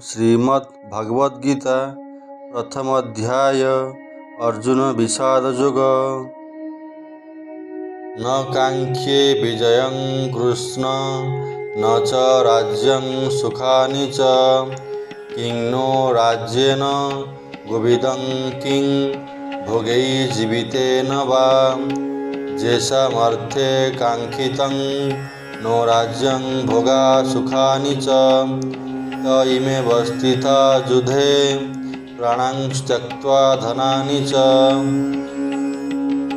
श्रीमद् भगवद गीता प्रथम अध्याय अर्जुन विषाद योग। न कांक्षे विजयं कृष्ण न च राज्यं सुखानि च किं नो राज्येन गोविदं किं भोगै जीवितेन वा येषामर्थे काङ्क्षितं नो राज्यं भोगा सुखानि च त इमेव स्थिता युद्धे प्राणां त्यक्त्वा धनानि च।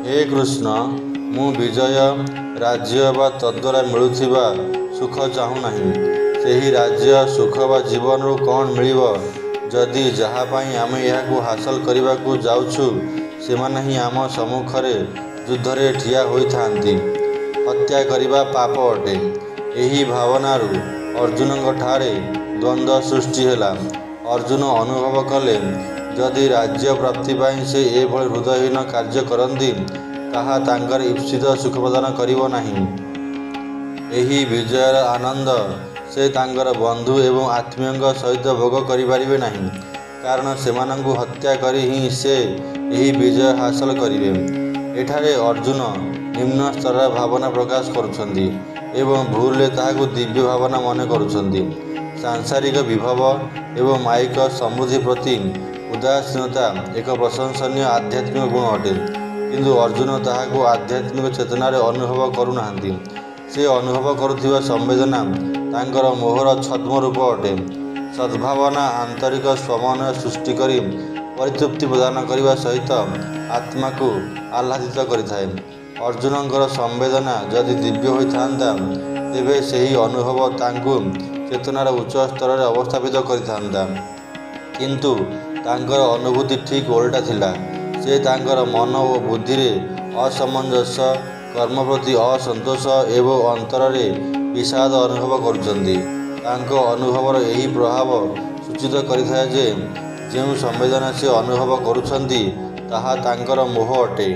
हे कृष्ण, मु विजय राज्य बा तद्वारा मिलुथिबा सुख चाहू नहीं। सेही राज्य सुख बा जीवन रू कौन मिलिब जदि जहा पाई आमे याकू हासिल करबाकू जाउछु सेमाने ही आम सम्मुखरे युद्धरे ठिया होइथांती। हत्या करिबा पाप अटे। एही भावनारू अर्जुनଙ୍କ ठारे द्वंद्व सृष्टि ହେଲା। अर्जुन अनुभव कले जदि राज्य प्राप्ति पाई से एभଳି हृदयहीन कार्य करती ताहा तांकर ईप्सित सुख प्रदान करिब नाही। एही विजयर आनंद से तांकर बंधु एवं आत्मीयଙ୍କ सहित भोग करिपारिबे नाही, कारण सेमानंकु हत्या करी ही से एही विजय हासिल करिवे। एठारे अर्जुन निम्न स्तर भावना प्रकाश करुछंती एवं भूलरे ताहाकु दिव्य भावना मन करुछंती। सांसारिक विभव एवं मायिक समृद्धि प्रति उदासीनता एक प्रशंसनीय आध्यात्मिक गुण अटे, किंतु अर्जुन ताहाकु आध्यात्मिक चेतनार अनुभव करुनाहांती। से अनुभव करुथिबा संवेदना तांकर मोहर छद्म रूप अटे। सद्भावना आंतरिक समन्वय सृष्टि करी परितृप्ति प्रदान करने सहित आत्मा को आह्लादित करिथाए। अर्जुनଙ୍କର संवेदना जदि दिव्य होइथांता तेबे सेही अनुभव तांकु चेतनार उच्च स्तर में अवस्थापित करिथांता, किंतु तांकर अनुभूति ठीक ओल्टा थिला। से तांकर मन और बुद्धि रे असमंजस्य, कर्म प्रति असंतोष एवं अंतर रे विषाद अनुभव करुछंती। तांको अनुभवर यही प्रभाव सूचित करिथाए जे जेउ संवेदना से अनुभव करुछंती ताहा तांकर मोह अटे।